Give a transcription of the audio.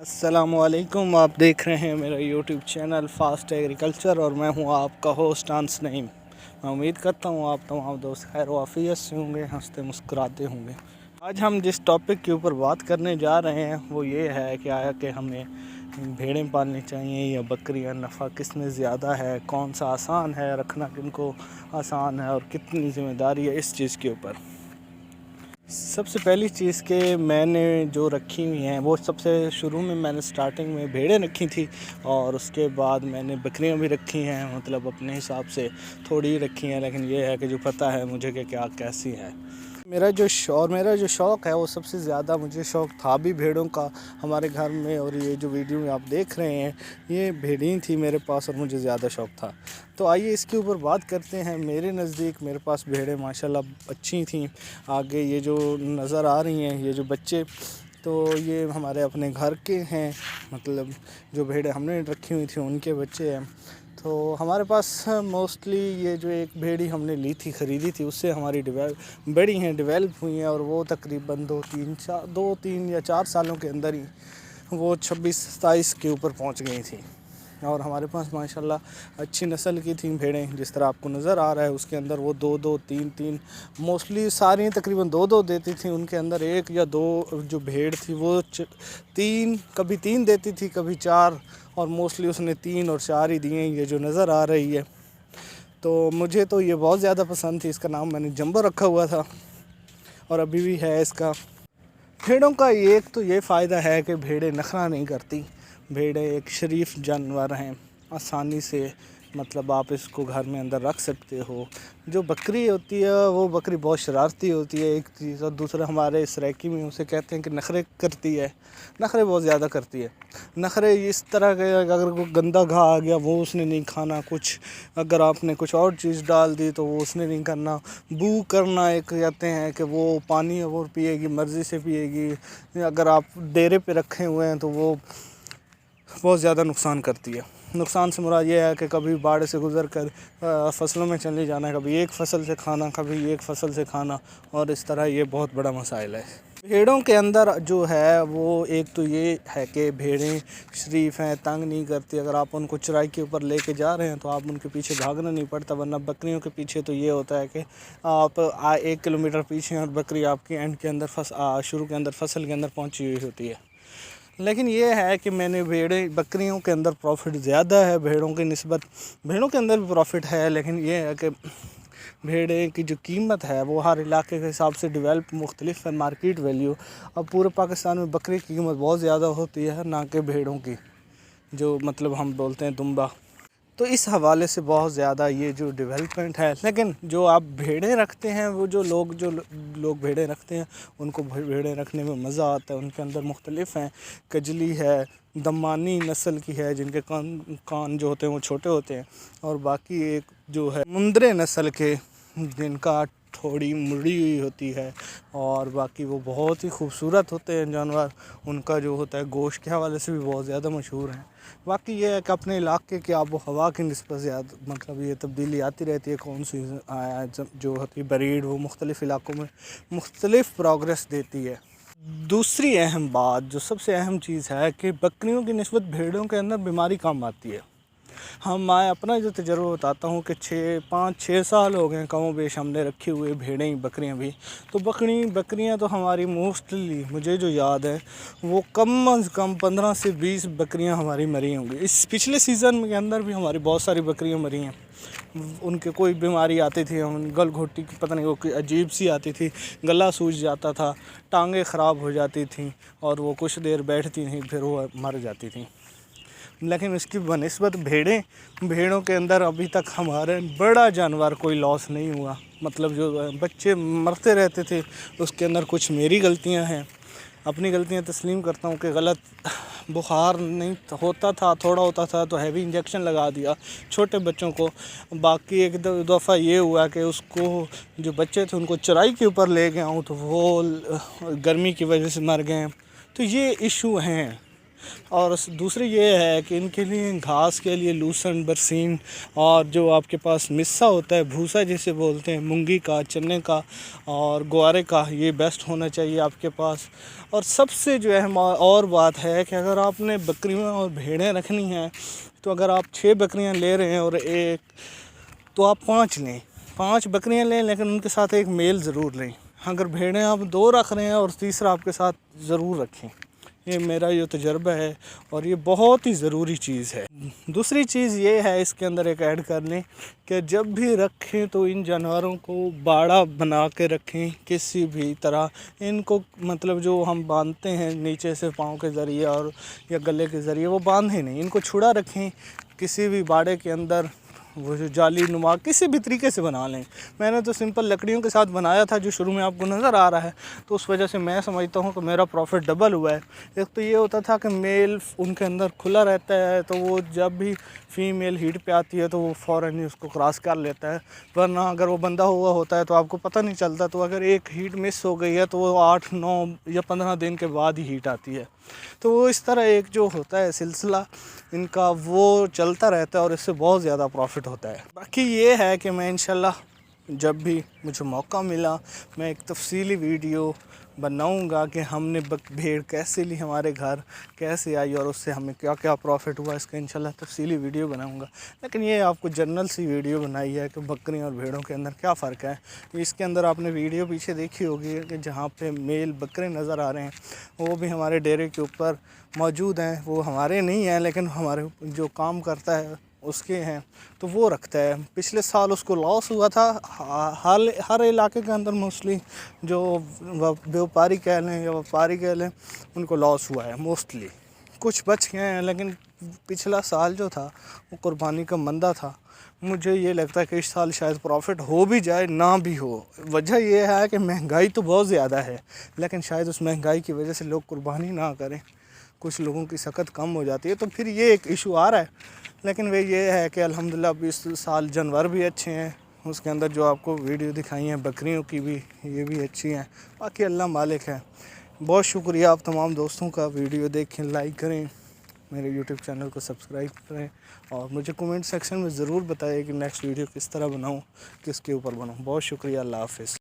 अस्सलाम वालेकुम। आप देख रहे हैं मेरा यूट्यूब चैनल फास्ट एग्रीकल्चर और मैं हूं आपका होस्ट आंस नईम। मैं उम्मीद करता हूं आप तमाम दोस्त खैर व आफियत से होंगे, हंसते मुस्कुराते होंगे। आज हम जिस टॉपिक के ऊपर बात करने जा रहे हैं वो ये है कि हमें भेड़ें पालनी चाहिए या बकरियां, नफ़ा किस में ज़्यादा है, कौन सा आसान है रखना, किनको आसान है और कितनी ज़िम्मेदारी है इस चीज़ के ऊपर। सबसे पहली चीज़ के मैंने जो रखी हुई हैं वो सबसे शुरू में मैंने स्टार्टिंग में भेड़ें रखी थी और उसके बाद मैंने बकरियां भी रखी हैं। मतलब अपने हिसाब से थोड़ी रखी हैं, लेकिन ये है कि जो पता है मुझे कि क्या कैसी है। मेरा जो शौक़ है वो सबसे ज़्यादा मुझे शौक़ था भी भेड़ों का हमारे घर में। और ये जो वीडियो में आप देख रहे हैं ये भेड़ें थी मेरे पास और मुझे ज़्यादा शौक़ था। तो आइए इसके ऊपर बात करते हैं। मेरे नज़दीक मेरे पास भेड़ें माशाल्लाह अच्छी थीं। आगे ये जो नज़र आ रही हैं ये जो बच्चे, तो ये हमारे अपने घर के हैं। मतलब जो भेड़ें हमने रखी हुई थी उनके बच्चे हैं। तो हमारे पास मोस्टली ये जो एक भेड़ी हमने ली थी, ख़रीदी थी, उससे हमारी डेवलप हुई हैं और वो तकरीबन 2-3 या 4 सालों के अंदर ही वो 26-27 के ऊपर पहुंच गई थी। और हमारे पास माशाल्लाह अच्छी नस्ल की थी भेड़ें। जिस तरह आपको नज़र आ रहा है उसके अंदर वो 2-2, 3-3, मोस्टली सारी तकरीबन 2-2 देती थी। उनके अंदर 1 या 2 जो भेड़ थी वो 3, कभी 3 देती थी, कभी 4, और मोस्टली उसने 3 और 4 ही दिए। ये जो नज़र आ रही है, तो मुझे तो ये बहुत ज़्यादा पसंद थी। इसका नाम मैंने जंबो रखा हुआ था और अभी भी है इसका। भेड़ों का एक तो ये फ़ायदा है कि भेड़ें नखरा नहीं करती। भेड़ें एक शरीफ जानवर हैं, आसानी से मतलब आप इसको घर में अंदर रख सकते हो। जो बकरी होती है वो बकरी बहुत शरारती होती है, एक चीज़। और दूसरा हमारे सराइकी में उसे कहते हैं कि नखरे करती है, नखरे बहुत ज़्यादा करती है। नखरे इस तरह के, अगर कोई गंदा घास आ गया वो उसने नहीं खाना, कुछ अगर आपने कुछ और चीज़ डाल दी तो वो उसने नहीं करना। बू करना एक कहते हैं कि वो पानी और पिएगी, मर्ज़ी से पिएगी। अगर आप डेरे पे रखे हुए हैं तो वो बहुत ज़्यादा नुकसान करती है। नुकसान से मुराद ये है कि कभी बाढ़ से गुज़र कर फसलों में चले जाना, कभी एक फसल से खाना, कभी एक फसल से खाना, और इस तरह ये बहुत बड़ा मसाइल है। भेड़ों के अंदर जो है वो एक तो ये है कि भेड़ें शरीफ हैं, तंग नहीं करती। अगर आप उनको चराई के ऊपर लेके जा रहे हैं तो आप उनके पीछे भागना नहीं पड़ता। वरना बकरियों के पीछे तो ये होता है कि आप 1 किलोमीटर पीछे हैं और बकरी आपकी एंड के अंदर शुरू के अंदर फसल के अंदर पहुंची हुई होती है। लेकिन ये है कि मैंने बकरियों के अंदर प्रॉफिट ज़्यादा है भेड़ों की निस्बत। भेड़ों के अंदर भी प्रॉफिट है, लेकिन ये है कि भेड़ें की जो कीमत है वो हर इलाके के हिसाब से मुख्तलिफ है, मार्केट वैल्यू। अब पूरे पाकिस्तान में बकरी की कीमत बहुत ज़्यादा होती है, ना कि भेड़ों की, जो मतलब हम बोलते हैं दुम्बा। तो इस हवाले से बहुत ज़्यादा ये जो डेवलपमेंट है। लेकिन जो आप भेड़ें रखते हैं, वो जो लोग भेड़ें रखते हैं उनको भेड़ें रखने में मज़ा आता है। उनके अंदर मुख्तलिफ़ हैं, कजली है, दमानी नस्ल की है जिनके कान जो होते हैं वो छोटे होते हैं, और बाकी एक जो है मुंदरे नस्ल के जिनका थोड़ी मुड़ी हुई होती है, और बाकी वो बहुत ही खूबसूरत होते हैं जानवर। उनका जो होता है गोश्त के हवाले से भी बहुत ज़्यादा मशहूर हैं। बाकी ये है कि अपने इलाके की आबो हवा की निस्बत ज़्यादा मतलब ये तब्दीली आती रहती है। कौन सी जो होती है ब्रीड वो मुख्तलिफ़ इलाकों में मुख्तलिफ़ प्रोग्रेस देती है। दूसरी अहम बात, जो सबसे अहम चीज़ है कि बकरियों की निस्बत भेड़ों के अंदर बीमारी कम आती है। मैं अपना जो तजुर्बा बताता हूँ कि 5-6 साल हो गए कमो बेश हमने रखी हुई भेड़ें बकरियाँ भी। तो बकरियाँ तो हमारी मोस्टली मुझे जो याद है वो कम अज़ कम 15 से 20 बकरियाँ हमारी मरी होंगी। इस पिछले सीज़न के अंदर भी हमारी बहुत सारी बकरियाँ मरी हैं। उनके कोई बीमारी आती थी, गल घोटी की पता नहीं वो कोई अजीब सी आती थी, गला सूज जाता था, टांगें ख़राब हो जाती थीं और वो कुछ देर बैठती थीं फिर वो मर जाती थीं। लेकिन इसकी बनिस्बत भेड़ों के अंदर अभी तक हमारे बड़ा जानवर कोई लॉस नहीं हुआ। मतलब जो बच्चे मरते रहते थे उसके अंदर कुछ मेरी गलतियां हैं, अपनी गलतियां तस्लीम करता हूं कि गलत बुखार नहीं होता था, थोड़ा होता था तो हैवी इंजेक्शन लगा दिया छोटे बच्चों को। बाकी एक दफ़ा ये हुआ कि उसको जो बच्चे थे उनको चराई के ऊपर ले गया हूँ तो वो गर्मी की वजह से मर गए। तो ये इशू हैं। اور دوسری یہ ہے کہ ان کے لیے گھاس کے لیے لوسن، برسین اور جو آپ کے پاس مسا ہوتا ہے، بھوسا جسے بولتے ہیں، مونگی کا، چنے کا اور گوارے کا، یہ بیسٹ ہونا چاہیے آپ کے پاس۔ اور سب سے جو اہم اور بات ہے کہ اگر آپ نے بکریاں اور بھیڑیں رکھنی ہیں تو اگر آپ 6 بکریاں لے رہے ہیں اور ایک، تو آپ 5 لیں، 5 بکریاں لیں لیکن ان کے ساتھ ایک میل ضرور لیں۔ اگر بھیڑیں آپ 2 رکھ رہے ہیں اور تیسرا آپ کے ساتھ ضرور رکھیں، یہ میرا یہ تجربہ ہے اور یہ بہت ہی ضروری چیز ہے۔ دوسری چیز یہ ہے اس کے اندر ایک ایڈ کر لیں کہ جب بھی رکھیں تو ان جانوروں کو باڑا بنا کے رکھیں کسی بھی طرح۔ ان کو مطلب جو ہم باندھتے ہیں نیچے سے پاؤں کے ذریعے اور یا گلے کے ذریعے، وہ باندھیں نہیں، ان کو چھڑا رکھیں کسی بھی باڑے کے اندر، وہ جو جالی نما کسی بھی طریقے سے بنا لیں۔ میں نے تو سمپل لکڑیوں کے ساتھ بنایا تھا جو شروع میں آپ کو نظر آ رہا ہے، تو اس وجہ سے میں سمجھتا ہوں کہ میرا پروفٹ ڈبل ہوا ہے۔ ایک تو یہ ہوتا تھا کہ میل ان کے اندر کھلا رہتا ہے، تو وہ جب بھی فیمیل ہیٹ پہ آتی ہے تو وہ فوراً ہی اس کو کراس کر لیتا ہے، ورنہ اگر وہ بندھا ہوا ہوتا ہے تو آپ کو پتہ نہیں چلتا، تو اگر ایک ہیٹ مس ہو گئی ہے تو وہ 8، 9 یا 15 دن کے بعد ہی ہیٹ آتی ہے۔ تو وہ اس طرح ایک جو ہوتا ہے سلسلہ ان کا وہ چلتا رہتا ہے اور اس سے بہت زیادہ پروفٹ ہوتا ہے۔ باقی یہ ہے کہ میں انشاءاللہ جب بھی مجھے موقع ملا میں ایک تفصیلی ویڈیو بناؤں گا کہ ہم نے بھیڑ کیسے لی ہمارے گھر، کیسے آئی اور اس سے ہمیں کیا کیا پروفٹ ہوا، اس کا انشاءاللہ تفصیلی ویڈیو بناؤں گا۔ لیکن یہ آپ کو جنرل سی ویڈیو بنائی ہے کہ بکریوں اور بھیڑوں کے اندر کیا فرق ہے۔ اس کے اندر آپ نے ویڈیو پیچھے دیکھی ہوگی کہ جہاں پہ میل بکرے نظر آ رہے ہیں وہ بھی ہمارے ڈیرے کے اوپر موجود ہیں، وہ ہمارے نہیں ہیں لیکن ہمارے جو کام کرتا ہے اس کے ہیں، تو وہ رکھتا ہے۔ پچھلے سال اس کو لاس ہوا تھا، ہر علاقے کے اندر موسٹلی جو بیوپاری کہہ لیں یا وپاری کہہ لیں ان کو لاس ہوا ہے موسٹلی، کچھ بچ گئے ہیں، لیکن پچھلا سال جو تھا وہ قربانی کا مندہ تھا۔ مجھے یہ لگتا ہے کہ اس سال شاید پروفٹ ہو بھی جائے نہ بھی ہو۔ وجہ یہ ہے کہ مہنگائی تو بہت زیادہ ہے، لیکن شاید اس مہنگائی کی وجہ سے لوگ قربانی نہ کریں، کچھ لوگوں کی سخت کم ہو جاتی ہے، تو پھر یہ ایک ایشو آ رہا ہے۔ لیکن وہ یہ ہے کہ الحمدللہ اب اس سال جانور بھی اچھے ہیں، اس کے اندر جو آپ کو ویڈیو دکھائی ہیں بکریوں کی بھی، یہ بھی اچھی ہیں، باقی اللہ مالک ہے۔ بہت شکریہ آپ تمام دوستوں کا، ویڈیو دیکھیں، لائک کریں، میرے یوٹیوب چینل کو سبسکرائب کریں اور مجھے کومنٹ سیکشن میں ضرور بتائیں کہ نیکسٹ ویڈیو کس طرح بناؤں، کس کے اوپر بناؤں۔ بہت شکریہ، اللہ حافظ۔